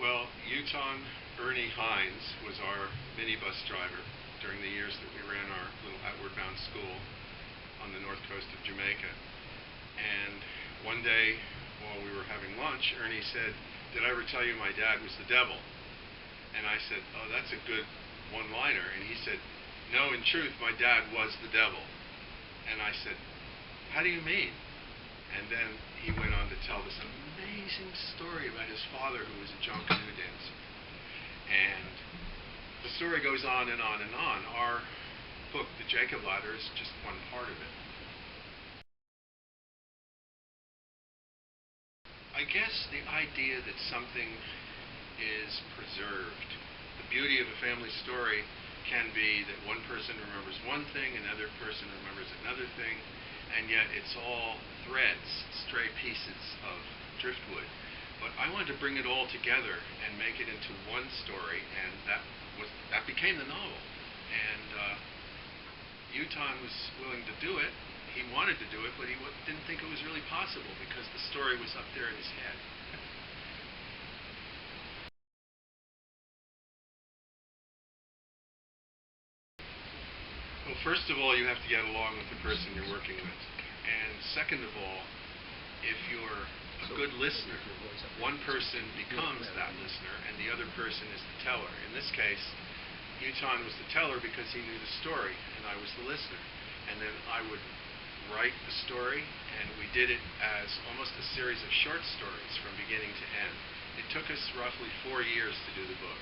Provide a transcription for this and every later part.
Well, Uton Ernie Hines was our minibus driver during the years that we ran our little outward bound school on the north coast of Jamaica. And one day while we were having lunch, Ernie said, "Did I ever tell you my dad was the devil?" And I said, "Oh, that's a good one-liner." And he said, "No, in truth, my dad was the devil." And I said, "How do you mean?" And then he went on to tell this amazing story about his father, who was a John Canoe dancer. And the story goes on and on and on. Our book, The Jacob Ladder, is just one part of it. I guess the idea that something is preserved. The beauty of a family story can be that one person remembers one thing, another person remembers another thing, and yet it's all threads, stray pieces of driftwood. But I wanted to bring it all together and make it into one story, and that became the novel. And Uton was willing to do it. He wanted to do it, but he didn't think it was really possible because the story was up there in his head. Well, first of all, you have to get along with the person you're working with. And second of all, if you're a good listener, one person becomes that listener and the other person is the teller. In this case, Uton was the teller because he knew the story and I was the listener. And then I would write the story, and we did it as almost a series of short stories from beginning to end. It took us roughly 4 years to do the book.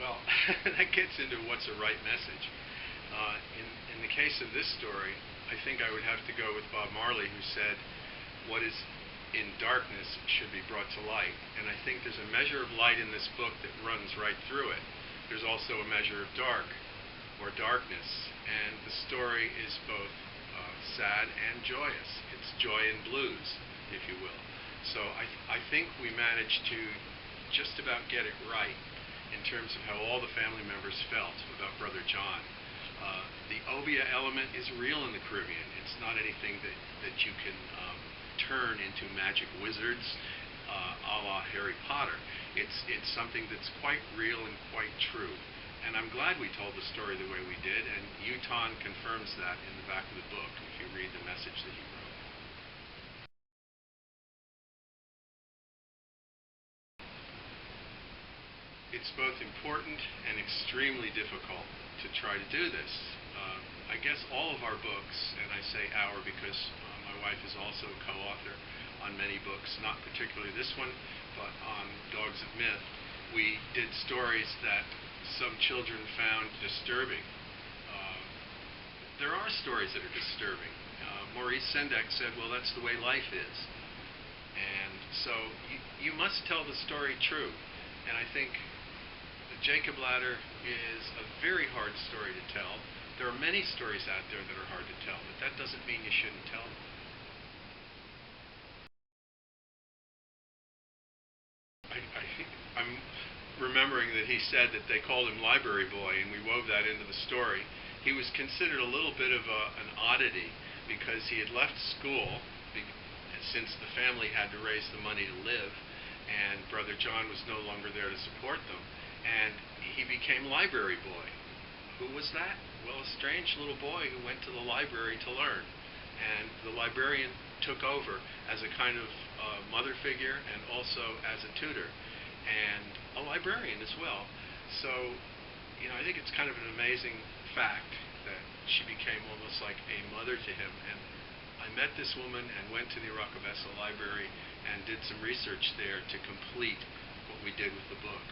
Well, that gets into what's a right message. In the case of this story, I think I would have to go with Bob Marley, who said, "What is in darkness should be brought to light." And I think there's a measure of light in this book that runs right through it. There's also a measure of dark, or darkness, and the story is both sad and joyous. It's joy and blues, if you will. So I think we managed to just about get it right in terms of how all the family members felt about Brother John. The Obia element is real in the Caribbean. It's not anything that you can turn into magic wizards a la Harry Potter. It's something that's quite real and quite true. And I'm glad we told the story the way we did, and Uton confirms that in the back of the book if you read the message that he wrote. It's both important and extremely difficult to try to do this. I guess all of our books, and I say our because my wife is also a co-author on many books, not particularly this one, but on Dogs of Myth, we did stories that some children found disturbing. There are stories that are disturbing. Maurice Sendak said, "Well, that's the way life is." And so you must tell the story true. And I think The Jacob Ladder is a very hard story to tell. There are many stories out there that are hard to tell, but that doesn't mean you shouldn't tell them. I'm remembering that he said that they called him Library Boy, and we wove that into the story. He was considered a little bit of an oddity because he had left school since the family had to raise the money to live, and Brother John was no longer there to support them, and he became Library Boy. Who was that? Well, a strange little boy who went to the library to learn, and the librarian took over as a kind of mother figure and also as a tutor and a librarian as well. So, I think it's kind of an amazing fact that she became almost like a mother to him. And I met this woman and went to the Aracabessa Library and did some research there to complete what we did with the book.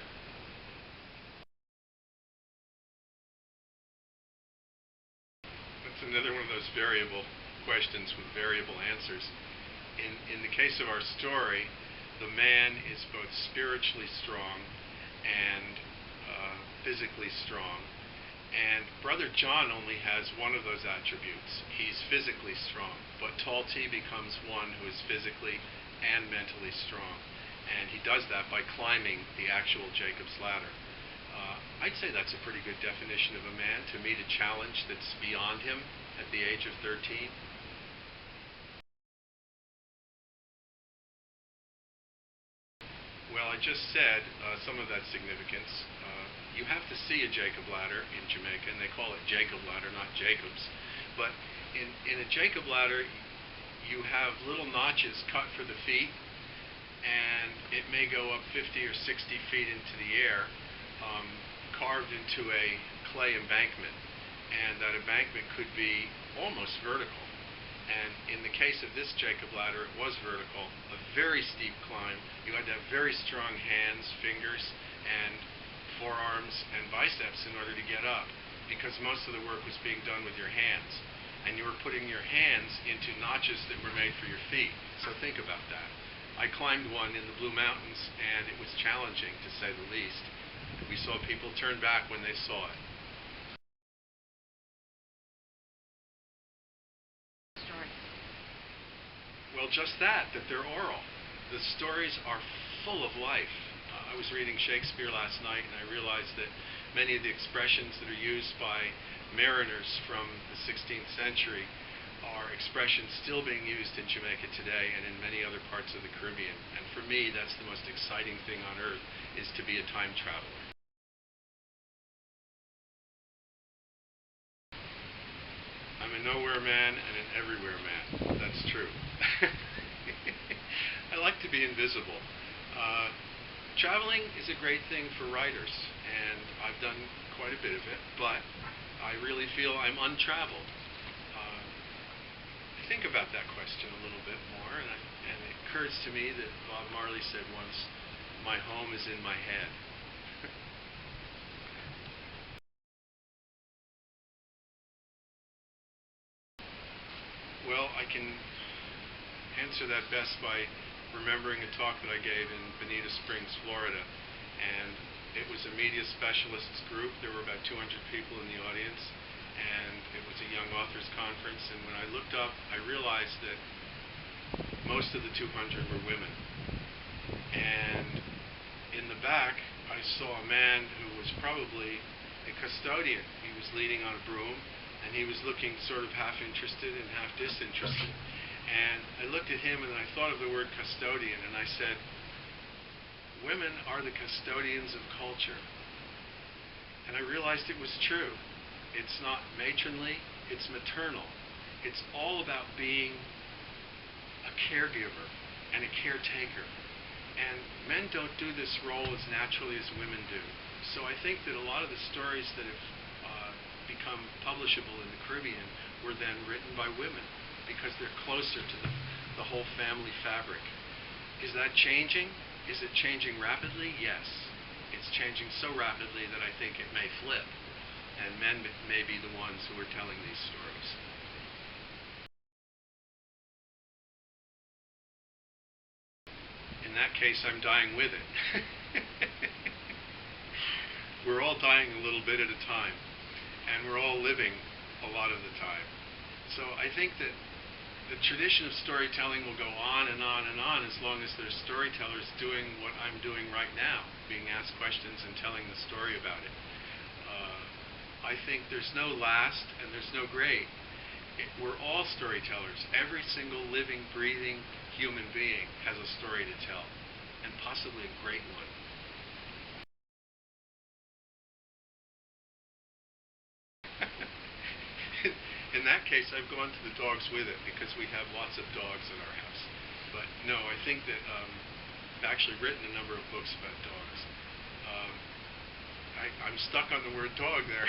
That's another one of those variable questions with variable answers. In the case of our story, the man is both spiritually strong and physically strong. And Brother John only has one of those attributes. He's physically strong. But Tall T becomes one who is physically and mentally strong. And he does that by climbing the actual Jacob's Ladder. I'd say that's a pretty good definition of a man, to meet a challenge that's beyond him at the age of 13. I just said some of that significance. You have to see a Jacob ladder in Jamaica, and they call it Jacob ladder, not Jacob's. But in a Jacob ladder, you have little notches cut for the feet, and it may go up 50 or 60 feet into the air, carved into a clay embankment. And that embankment could be almost vertical. And in the case of this Jacob ladder, it was vertical, a very steep climb. You had to have very strong hands, fingers, and forearms and biceps in order to get up, because most of the work was being done with your hands. And you were putting your hands into notches that were made for your feet. So think about that. I climbed one in the Blue Mountains, and it was challenging, to say the least. We saw people turn back when they saw it. Well, just that they're oral. The stories are full of life. I was reading Shakespeare last night, and I realized that many of the expressions that are used by mariners from the 16th century are expressions still being used in Jamaica today and in many other parts of the Caribbean. And for me, that's the most exciting thing on earth, is to be a time traveler. I'm a nowhere man and an everywhere man. That's true. I like to be invisible. Traveling is a great thing for writers, and I've done quite a bit of it, but I really feel I'm untraveled. I think about that question a little bit more, and it occurs to me that Bob Marley said once, "My home is in my head." Well, I can answer that best by remembering a talk that I gave in Bonita Springs, Florida. And it was a media specialists group. There were about 200 people in the audience. And it was a young authors conference. And when I looked up, I realized that most of the 200 were women. And in the back, I saw a man who was probably a custodian. He was leaning on a broom, and he was looking sort of half interested and half disinterested. And I looked at him and I thought of the word custodian, and I said, women are the custodians of culture. And I realized it was true. It's not matronly, it's maternal. It's all about being a caregiver and a caretaker. And men don't do this role as naturally as women do. So I think that a lot of the stories that have become publishable in the Caribbean were then written by women, because they're closer to the whole family fabric. Is that changing? Is it changing rapidly? Yes. It's changing so rapidly that I think it may flip, and men may be the ones who are telling these stories. In that case, I'm dying with it. We're all dying a little bit at a time, and we're all living a lot of the time. So I think that the tradition of storytelling will go on and on and on as long as there's storytellers doing what I'm doing right now, being asked questions and telling the story about it. I think there's no last and there's no great. We're all storytellers. Every single living, breathing human being has a story to tell, and possibly a great one. In that case, I've gone to the dogs with it, because we have lots of dogs in our house. But no, I think that I've actually written a number of books about dogs. I'm stuck on the word dog there.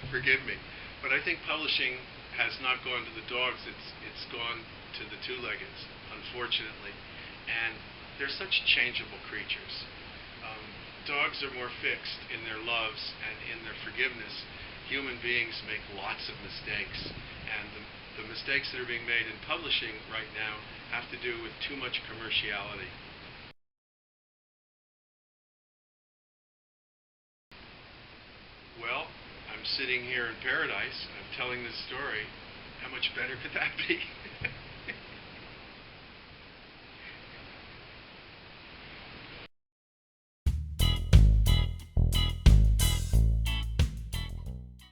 Forgive me. But I think publishing has not gone to the dogs. It's gone to the two-leggeds, unfortunately. And they're such changeable creatures. Dogs are more fixed in their loves and in their forgiveness. Human beings make lots of mistakes, and the mistakes that are being made in publishing right now have to do with too much commerciality. Well, I'm sitting here in paradise, I'm telling this story. How much better could that be?